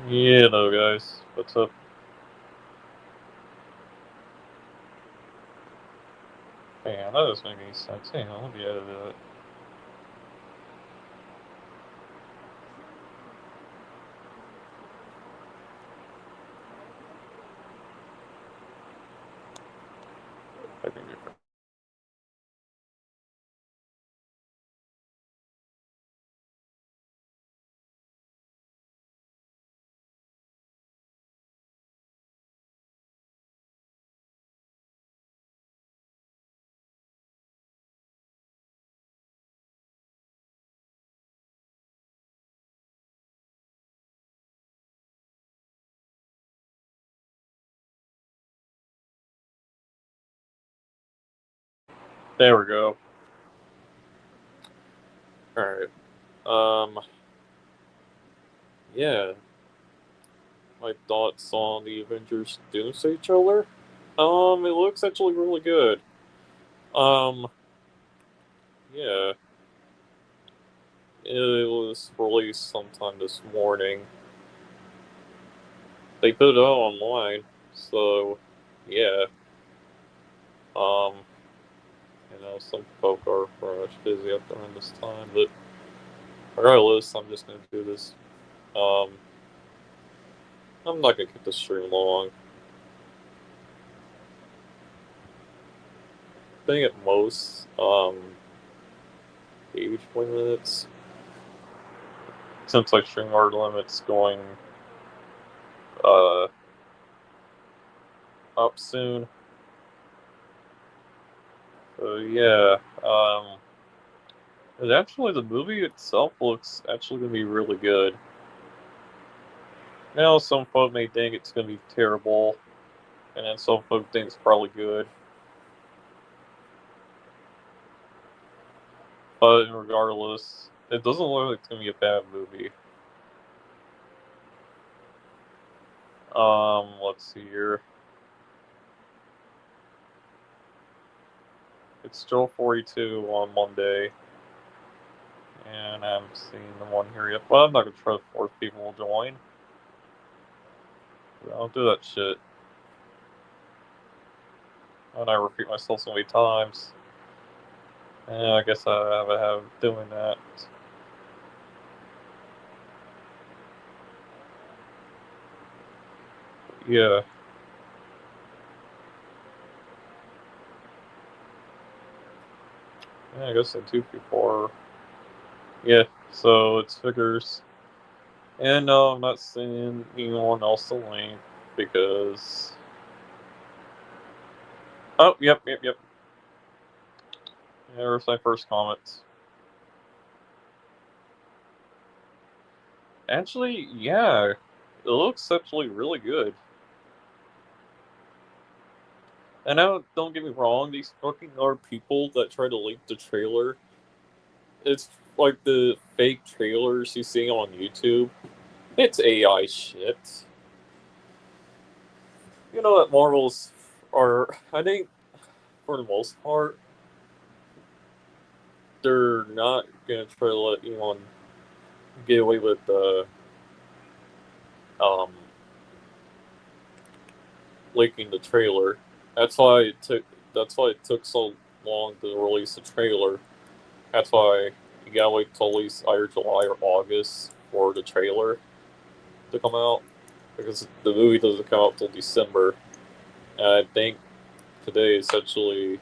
Yeah, no, guys. What's up? Man, that doesn't make any sense. Hang on, let me edit it. I think different. There we go. Alright. Um, yeah. My thoughts on the Avengers Doomsday trailer? It looks actually really good. Um, yeah. It was released sometime this morning. They put it out online, so, yeah. Um, some folk are pretty much busy up during this time, but regardless, I'm just gonna do this. Um, I'm not gonna keep this stream long. I think at most, maybe 20 minutes. Since like stream art limit's going uh up soon. So yeah, and actually the movie itself looks actually gonna be really good. Now some folk may think it's gonna be terrible, and then some folk think it's probably good. But regardless, it doesn't look like it's gonna be a bad movie. Let's see here. It's still 42 on Monday, and I haven't seen the one here yet. Well, I'm not gonna try to force people to join. I don't do that shit. And I repeat myself so many times. And I guess I have a habit of doing that. Yeah. Yeah, I guess I do before. Yeah, so it's figures. And no, I'm not sending anyone else the link because. Oh, yep. There's my first comment. Actually, yeah, it looks actually really good. And now, don't get me wrong, these fucking are people that try to leak the trailer. It's like the fake trailers you see on YouTube. It's AI shit. You know that Marvels are, I think, for the most part, they're not gonna try to let anyone get away with um, leaking the trailer. That's why it took. That's why it took so long to release the trailer. That's why you gotta wait till at least either July or August for the trailer to come out because the movie doesn't come out till December. And I think today is actually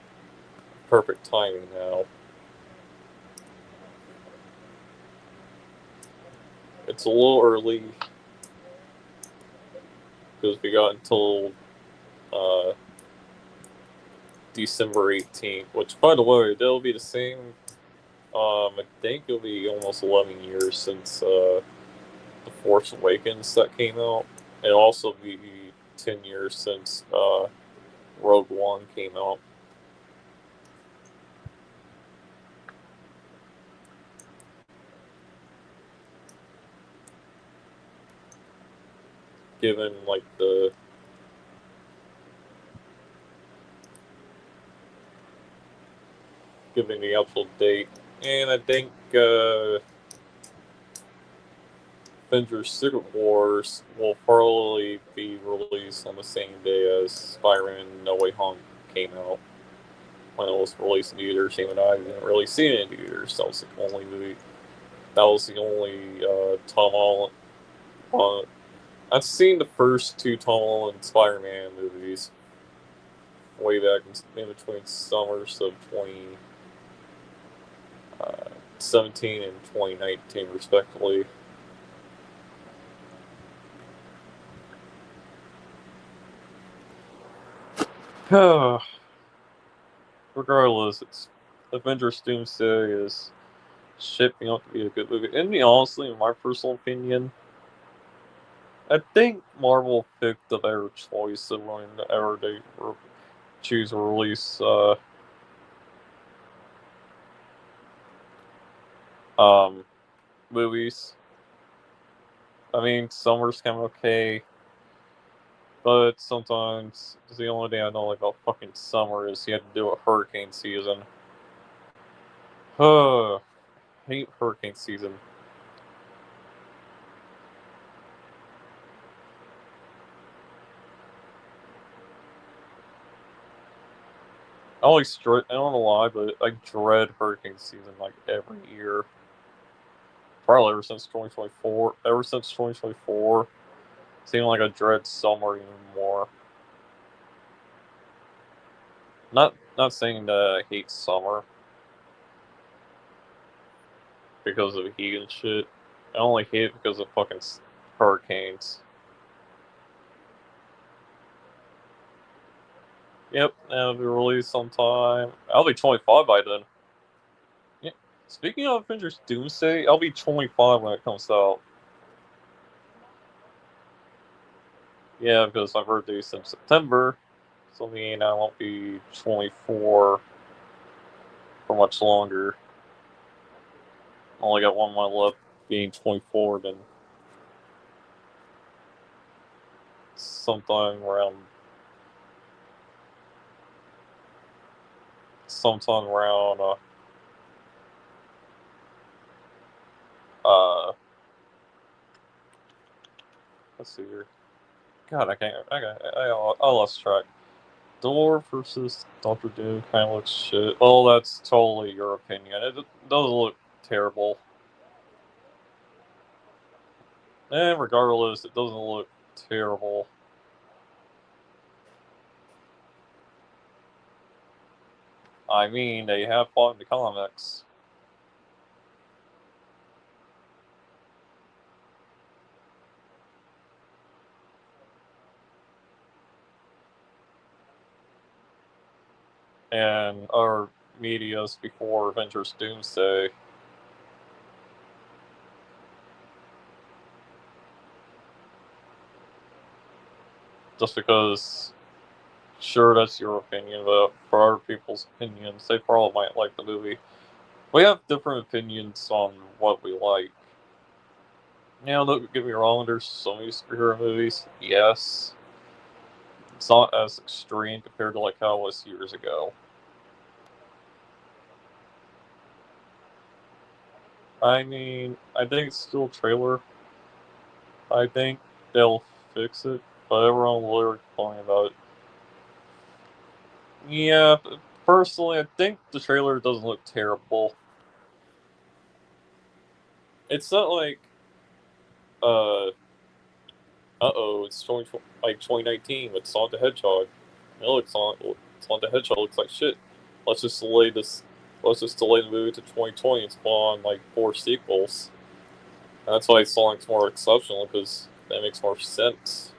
perfect timing now. It's a little early because we got until uh, December 18th, which, by the way, that'll be the same. I think it'll be almost 11 years since The Force Awakens that came out. And also be 10 years since Rogue One came out. Given, like, giving the actual date. And I think Avengers Secret Wars will probably be released on the same day as Spider-Man No Way Home came out. When it was released in theaters, even I didn't really see it in theaters. That was the only movie. That was the only Tom Holland. I've seen the first two Tom Holland Spider-Man movies way back in between summers of 2017 and 2019, respectively. Regardless, it's Avengers Doomsday is shaping up to be a good movie. And honestly, in my personal opinion, I think Marvel picked the better choice of whenever they choose to release um, movies. I mean, summer's kind of okay, but sometimes the only thing I know about fucking summer is you had to do a hurricane season. Hate hurricane season. I don't know why, but I dread hurricane season like every year. Probably ever since 2024. Ever since 2024, seemed like I dread summer even more. Not saying that I hate summer because of heat and shit. I only hate it because of fucking hurricanes. Yep, that'll be released sometime. I'll be 25 by then. Yeah. Speaking of Avengers Doomsday, I'll be 25 when it comes out. Yeah, because my birthday's in September, so I mean I won't be 24 for much longer. Only got one month left being 24, then sometime around sometime around uh let's see here. God, I can't. I lost track. Door versus Doctor Doom kind of looks shit. Well, that's totally your opinion. It doesn't look terrible. And regardless, it doesn't look terrible. I mean, they have fought in the comics. And other medias before Avengers Doomsday. Just because, sure, that's your opinion, but for other people's opinions, they probably might like the movie. We have different opinions on what we like. Now, don't get me wrong, there's so many superhero movies. Yes. It's not as extreme compared to like how it was years ago. I mean, I think it's still a trailer. I think they'll fix it, but everyone will literally complaining about it. Yeah, personally, I think the trailer doesn't look terrible. It's not like, uh, it's 2019 with Sonic the Hedgehog. It looks Sonic the Hedgehog looks like shit. Let's just delay this. Let's just delay the movie to 2020 and spawn like 4 sequels. And that's why Sonic's more exceptional because that makes more sense.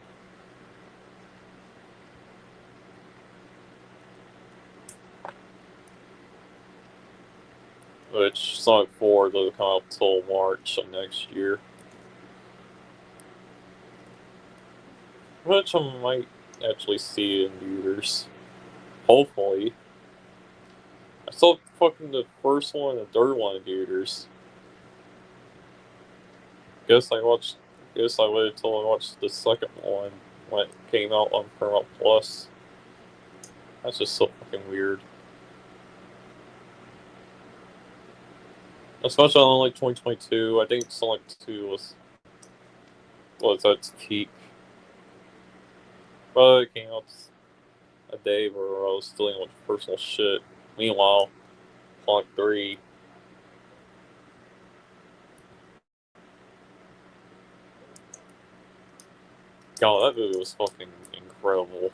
Which Sonic 4 doesn't come out until March of next year. Which I might actually see in theaters. Hopefully. I saw fucking the first one and the third one in theaters. Guess I watched. Guess I waited until I watched the second one when it came out on Paramount Plus. That's just so fucking weird. Especially on like 2022. I think Sonic 2 was was at its peak. But it came out a day where I was dealing with personal shit. Meanwhile, Clock 3, God, that movie was fucking incredible.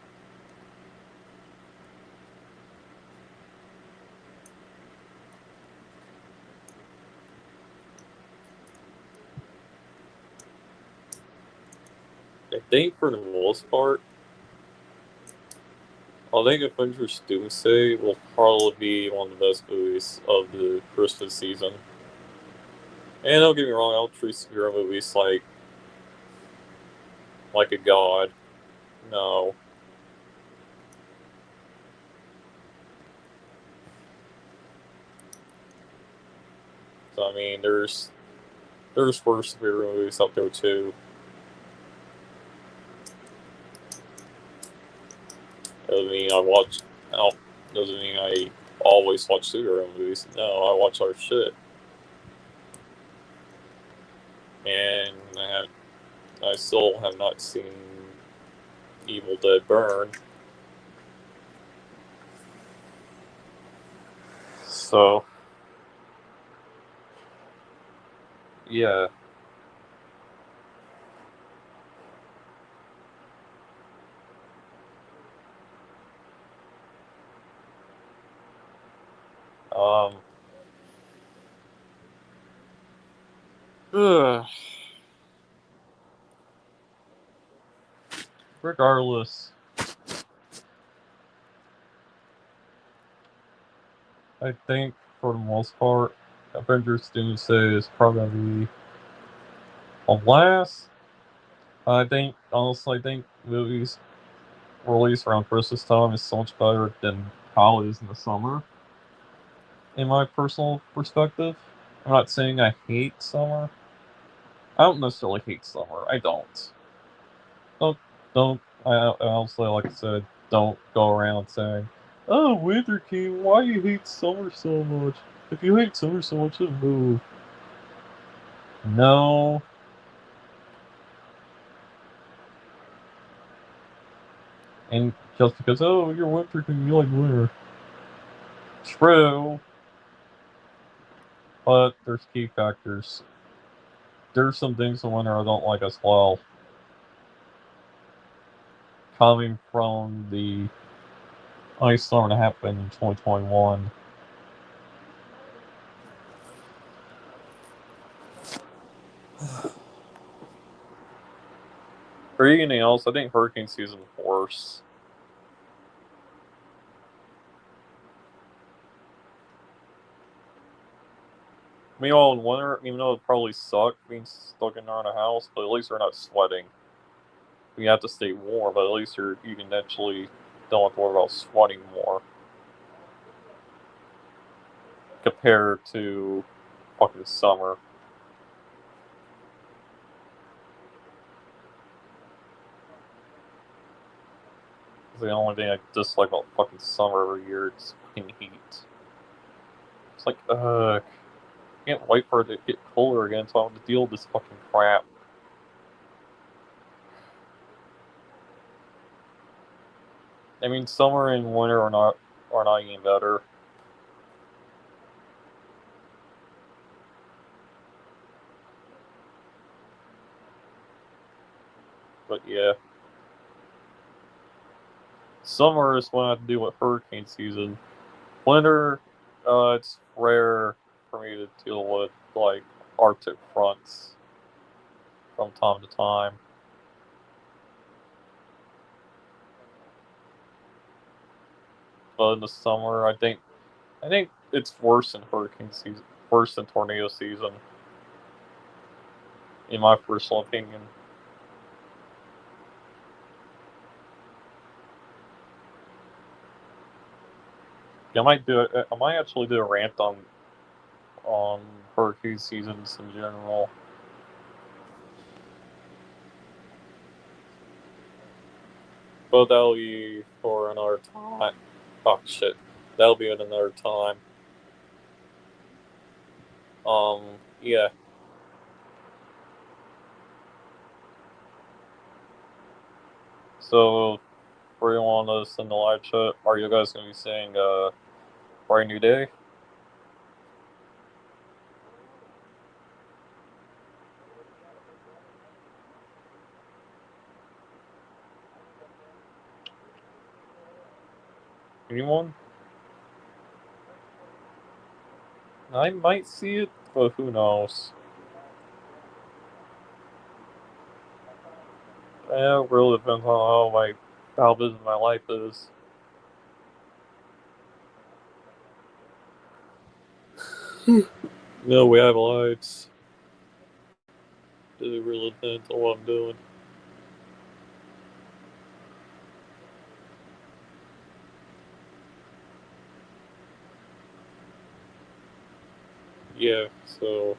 I think for the most part, I think Avengers Doomsday will probably be one of the best movies of the Christmas season. And don't get me wrong, I don't treat superhero movies like a god. No. So, I mean, there's worse superhero movies out there too. Doesn't mean I watch. No, doesn't mean I always watch superhero movies. No, I watch our shit, and I still have not seen Evil Dead Burn. So yeah, um, regardless, I think for the most part, Avengers Doomsday is probably gonna be a last. I think honestly, I think movies released around Christmas time is so much better than how it is in the summer. In my personal perspective, I'm not saying I hate summer. I don't necessarily hate summer. I don't. Don't don't. I honestly, like I said, don't go around saying, "Oh, winter came. Why do you hate summer so much? If you hate summer so much, then move." No, and just because you're winter can you like winter? True, but there's key factors. There's some things in winter I don't like as well. Coming from the ice storm that happened in 2021. For anything else, I think hurricane season is worse. Meanwhile, in winter, even though it probably sucked being stuck in our house, but at least we're not sweating. We have to stay warm, but at least you can actually don't have to worry about sweating more compared to fucking summer. It's the only thing I dislike about fucking summer every year. It's fucking heat. It's like, can't wait for it to get colder again so I don't have to deal with this fucking crap. I mean, summer and winter are not even better. But yeah, summer is when I have to deal with hurricane season. Winter, it's rare for me to deal with like Arctic fronts from time to time. But in the summer, I think it's worse than hurricane season, worse than tornado season, in my personal opinion. I might actually do a rant on hurricane seasons in general. But that'll be for another time. Oh shit, that'll be at another time. Yeah, So, for you want us in the live chat, are you guys gonna be saying Brand New Day? Anyone? I might see it, but who knows? Yeah, it really depends on how busy my life is. No, we have lives. It really depends on what I'm doing. Yeah, so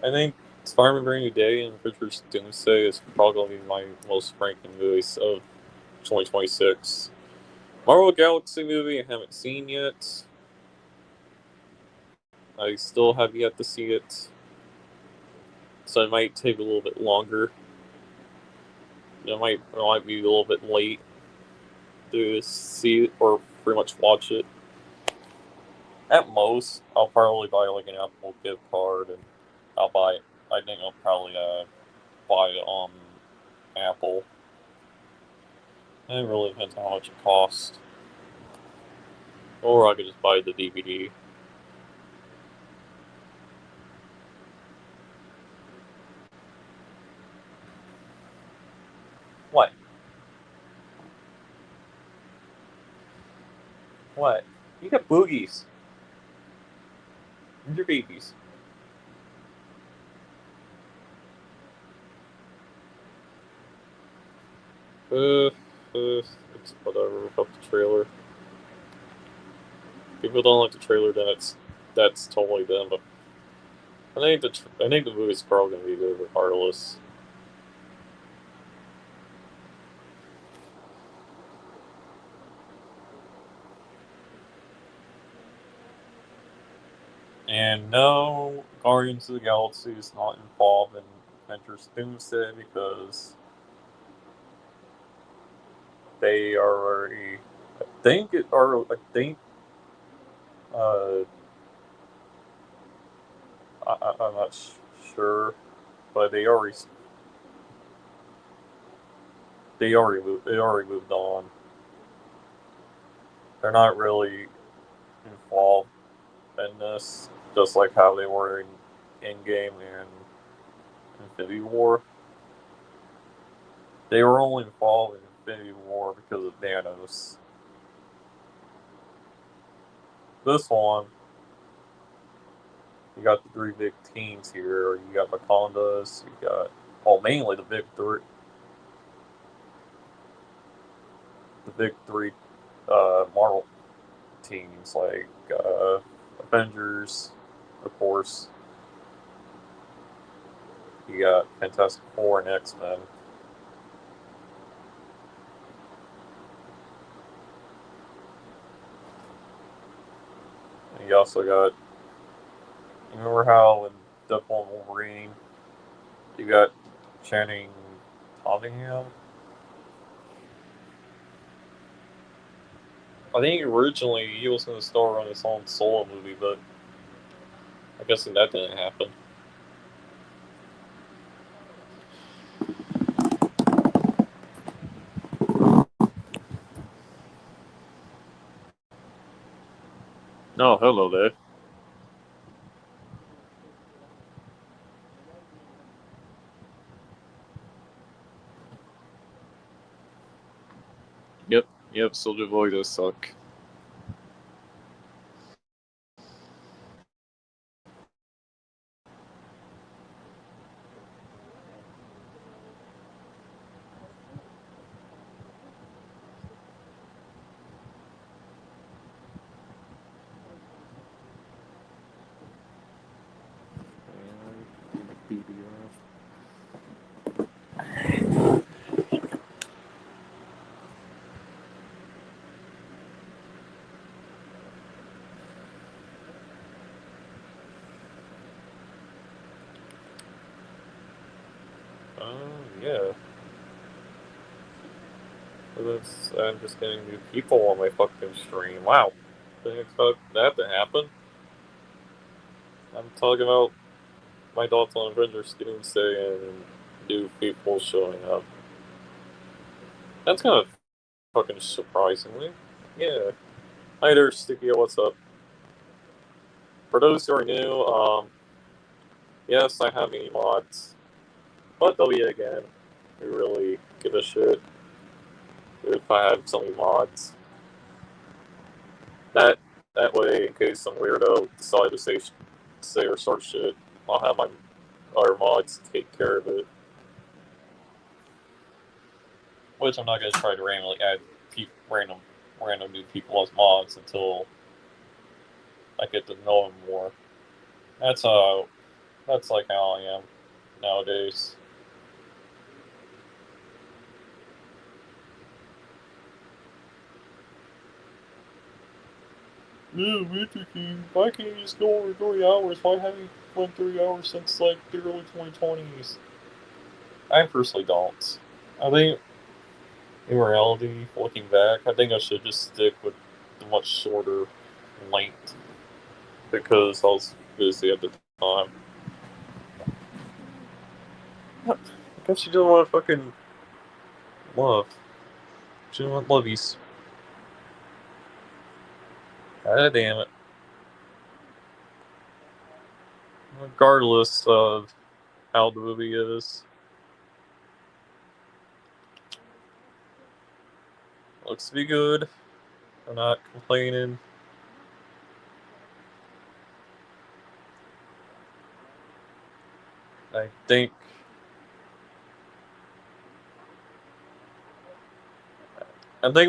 I think Spider-Man Brand New Day and Avengers Doomsday is probably going to be my most ranking movies of 2026. Marvel Galaxy movie I haven't seen yet. I still have yet to see it, so it might take a little bit longer. It might be a little bit late to see it or pretty much watch it. At most, I'll probably buy like an Apple gift card, and I'll buy. I think I'll probably buy it on Apple. It really depends on how much it costs. Or I could just buy the DVD. What? What? You got boogies. These are babies. It's whatever about the trailer. People don't like the trailer, then that's totally them. But I think the movie's probably gonna be good regardless. And no, Guardians of the Galaxy is not involved in Avengers Doomsday because they are already. I think. Uh, I'm not sure, but they already moved on. They're not really involved in this, just like how they were in Endgame and Infinity War. They were only involved in Infinity War because of Thanos. This one, you got the three big teams here. You got Wakanda's, you got, well, mainly the big three Marvel teams, like Avengers, of course. You got Fantastic Four and X Men. You also got, you remember how in Deadpool and Wolverine, you got Channing Tatum? I think originally he was going to star on his own solo movie, but I guess that didn't happen. No, hello there. Yep, yep, Soldier Boy does suck. Yeah. I'm just getting new people on my fucking stream. Wow. Didn't expect that to happen. I'm talking about my thoughts on Avengers doomsday and new people showing up. That's kind of fucking surprisingly. Yeah. Hi there, Sticky. What's up? For those who are new, yes, I have many mods. But though, yeah, again, we really give a shit if I have so many mods. That that way, in case some weirdo decide to say or start shit, I'll have my other mods take care of it. Which I'm not gonna try to randomly add random new people as mods until I get to know them more. That's how that's like how I am nowadays. Yeah, Winter King. Why can't you just go over 3 hours? Why haven't you went 3 hours since like the early 2020s? I personally don't. I think in reality, looking back, I think I should just stick with the much shorter length because I was busy at the time. I guess you don't want to fucking love. You don't want lovies. God damn it. Regardless of how the movie is, looks to be good. I'm not complaining. I think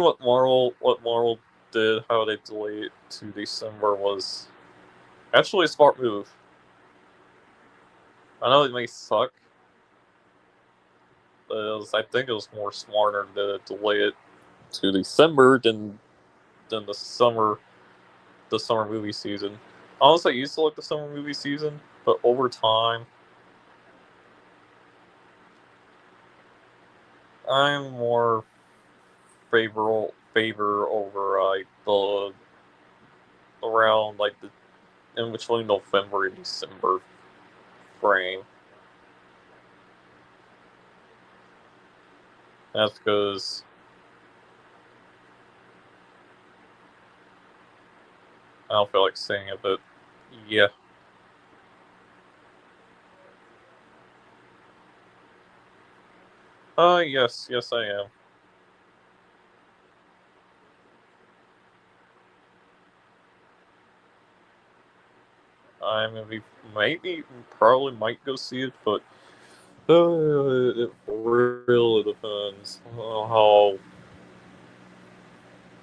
what Marvel did, how they delayed it to December was actually a smart move. I know it may suck, but I think it was more smarter to delay it to December than the summer movie season. Honestly, I used to like the summer movie season, but over time, I'm more favor over like the around like the in between November and December frame. That's because I don't feel like saying it, but yeah. Yes, I am. I'm gonna be maybe probably might go see it, but it really depends on how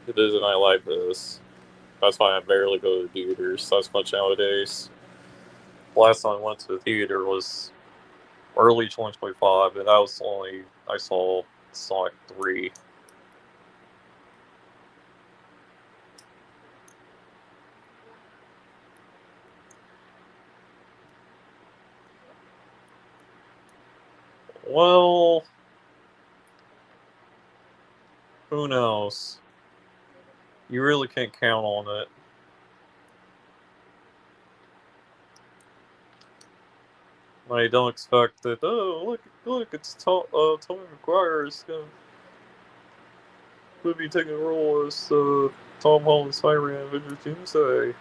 it is in my life is. That's why I barely go to theaters as much nowadays. Last time I went to the theater was early 2025, and that was only I saw Sonic 3. Well, who knows? You really can't count on it. I don't expect that. Oh, look, it's Tommy McGuire is gonna be taking a role as Tom Holland's Spider-Man Avengers Doomsday.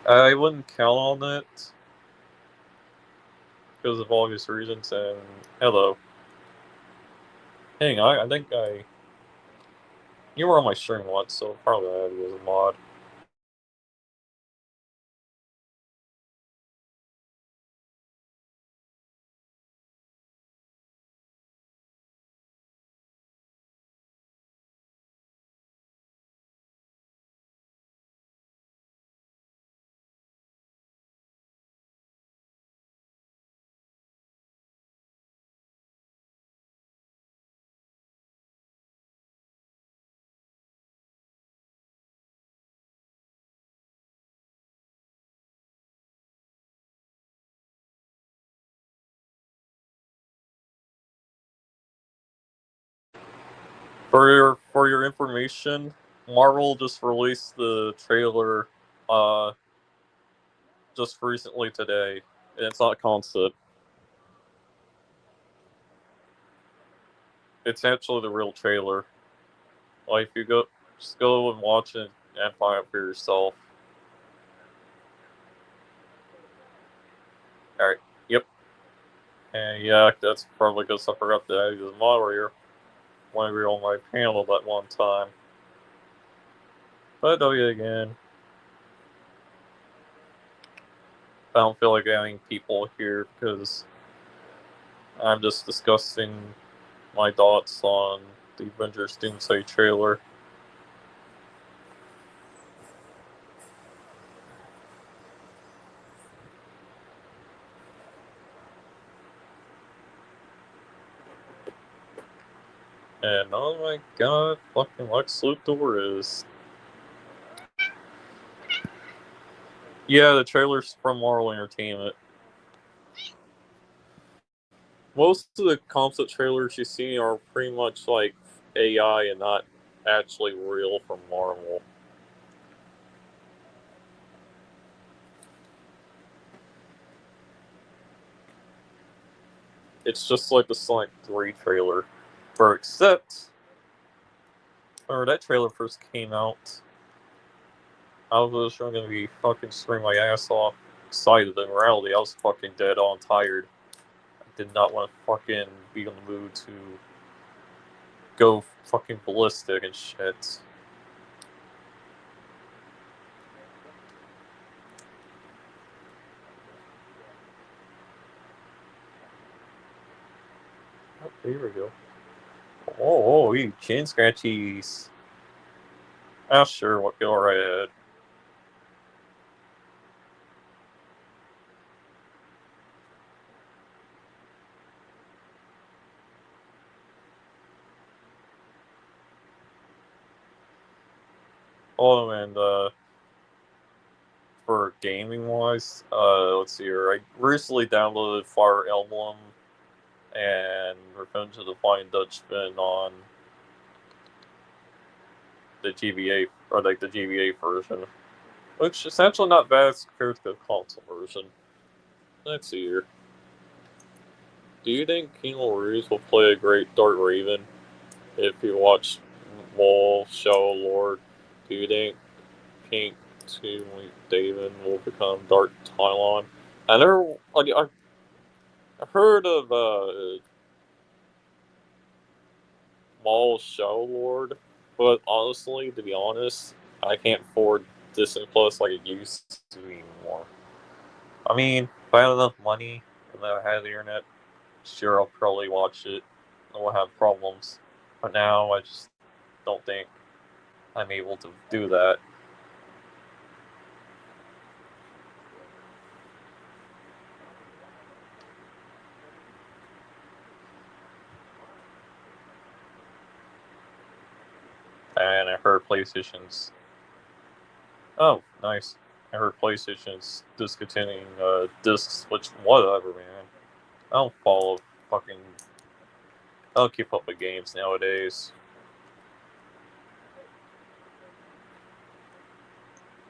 I wouldn't count on it because of obvious reasons. And hello, hang on, I think you were on my stream once, so probably I had you as a mod. For your information, Marvel just released the trailer uh just recently today, and it's not a concept. It's actually the real trailer. Like, if you just go and watch it and find out for yourself. All right. Yep. And yeah, that's probably because I forgot to add you as a moderator when we were on my panel that one time. But I'll do it again. I don't feel like having people here because I'm just discussing my thoughts on the Avengers Doomsday trailer. And oh my god, fucking Lex Luthor is. Yeah, the trailer's from Marvel Entertainment. Most of the concept trailers you see are pretty much like AI and not actually real from Marvel. It's just like the Sonic 3 trailer. For except, when that trailer first came out, I was going to be fucking screaming my ass off, excited. In reality, I was fucking dead on tired. I did not want to fucking be in the mood to go fucking ballistic and shit. Oh, here we go. Oh, you chin scratchies. Ah, sure, what go right ahead. Oh, and for gaming wise, let's see here. I recently downloaded Fire Emblem and Revenge of the Flying Dutchman on the GBA, or like the GBA version, which is essentially not bad as compared to the console version. Let's see here. Do you think Keanu Reeves will play a great Dark Raven if you watch Wall Shadow Lord? Do you think Pink to David will become Dark Tylon? I never, I heard of Mall Shadow Lord, but honestly, to be honest, I can't afford Disney Plus like it used to anymore. I mean, if I had enough money and I had the internet, sure, I'll probably watch it. I won't have problems. But now, I just don't think I'm able to do that. And I heard PlayStation's. Oh, nice. I heard PlayStation's discontinuing discs, which, whatever, man. I don't follow fucking. I don't keep up with games nowadays.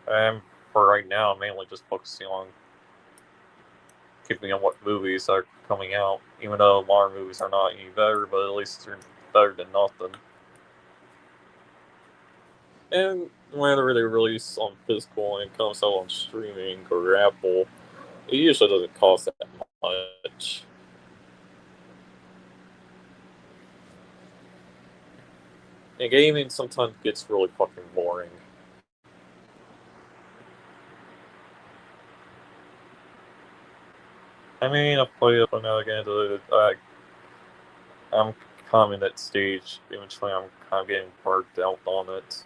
And for right now, I'm mainly just focusing on keeping on what movies are coming out. Even though modern movies are not any better, but at least they're better than nothing. And whenever they release on physical and it comes out on streaming or Apple, it usually doesn't cost that much. And gaming sometimes gets really fucking boring. I mean, I play up and now again. I'm kind of in that stage. Eventually, I'm kind of getting burnt out on it.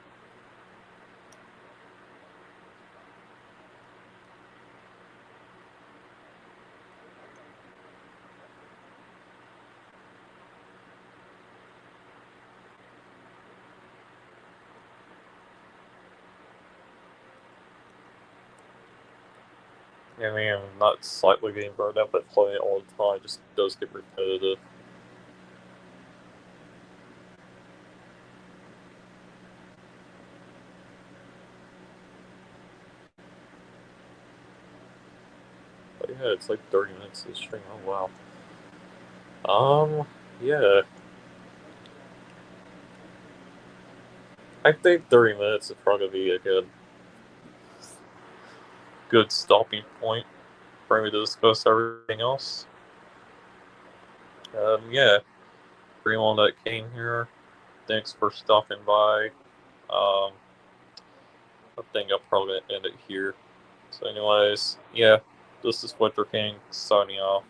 I mean, I'm not slightly getting burned out, but playing it all the time just does get repetitive. But yeah, it's like 30 minutes of the stream. Oh wow. Yeah. I think 30 minutes would probably be a good stopping point for me to discuss everything else. Yeah, for anyone that came here, thanks for stopping by. Um, I think I'll probably end it here. So, anyways, yeah, this is Winter King signing off.